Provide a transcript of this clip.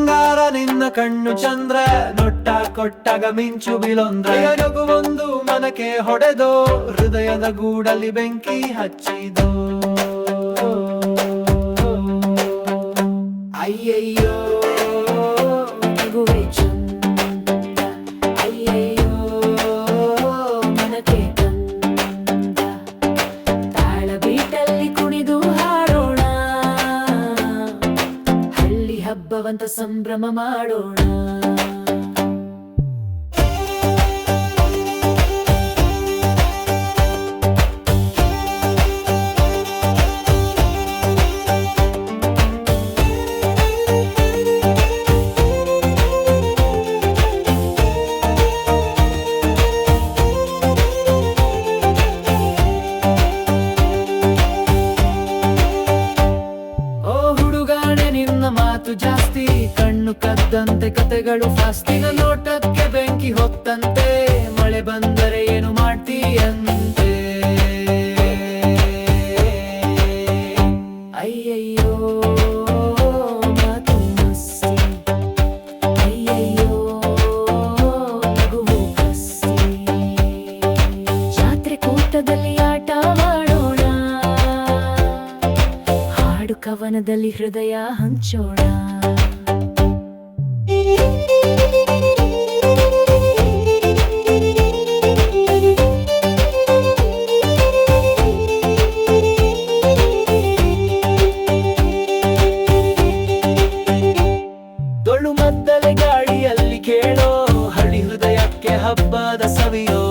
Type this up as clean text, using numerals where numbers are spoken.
ಬಂಗಾರ ನಿನ್ನ ಕಣ್ಣು ಚಂದ್ರ, ನೊಟ್ಟ ಕೊಟ್ಟಾಗ ಮಿಂಚು ಬಿಲೊಂದ್ರೆ ನಗುವೊಂದು ಮನಕ್ಕೆ ಹೊಡೆದೋ, ಹೃದಯದ ಗೂಡಲ್ಲಿ ಬೆಂಕಿ ಹಚ್ಚಿದೋ. ಅಯ್ಯಯ್ಯೋ ನಗುವೆ ಚಂದ, ಅಯ್ಯಯ್ಯೋ ಮನಕ್ಕೆ ಕಂದ. ತಾಳ ಬೀಟಲ್ಲಿ ಕುಣಿದು ಹಾಡೋಣ, ಹಳ್ಳಿ ಹಬ್ಬವಂತ ಸಂಭ್ರಮ ಮಾಡೋಣ. ಮಾತು ಜಾಸ್ತಿ, ಕಣ್ಣು ಕದ್ದಂತೆ ಕತೆಗಳು ಫಾಸ್ತಿ. ನೋಟಕ್ಕೆ ಬೆಂಕಿ ಹೊತ್ತಂತೆ, ಮಳೆ ಬಂದರೆ ಏನು ಮಾಡ್ತೀಯಂತೆ. ಅಯ್ಯಯ್ಯೋ ಮಾತು ಮಸ್ತಿ, ಅಯ್ಯಯ್ಯೋ ನಗುವು ಕಸ್ತಿ. ಜಾತ್ರೆ ಕೂಟದಲ್ಲಿ ಆಟ ಮಾಡೋಣ, ಹಾಡು ಕವನದಲ್ಲಿ ಹೃದಯ ಹಂಚೋಣ. ಡೊಳ್ಳು ಮದ್ದಲೆ ಗಾಳಿಯಲ್ಲಿ ಕೇಳೋ, ಹಳ್ಳಿ ಹೃದಯಕ್ಕೆ ಹಬ್ಬದ ಸವಿಯೋ.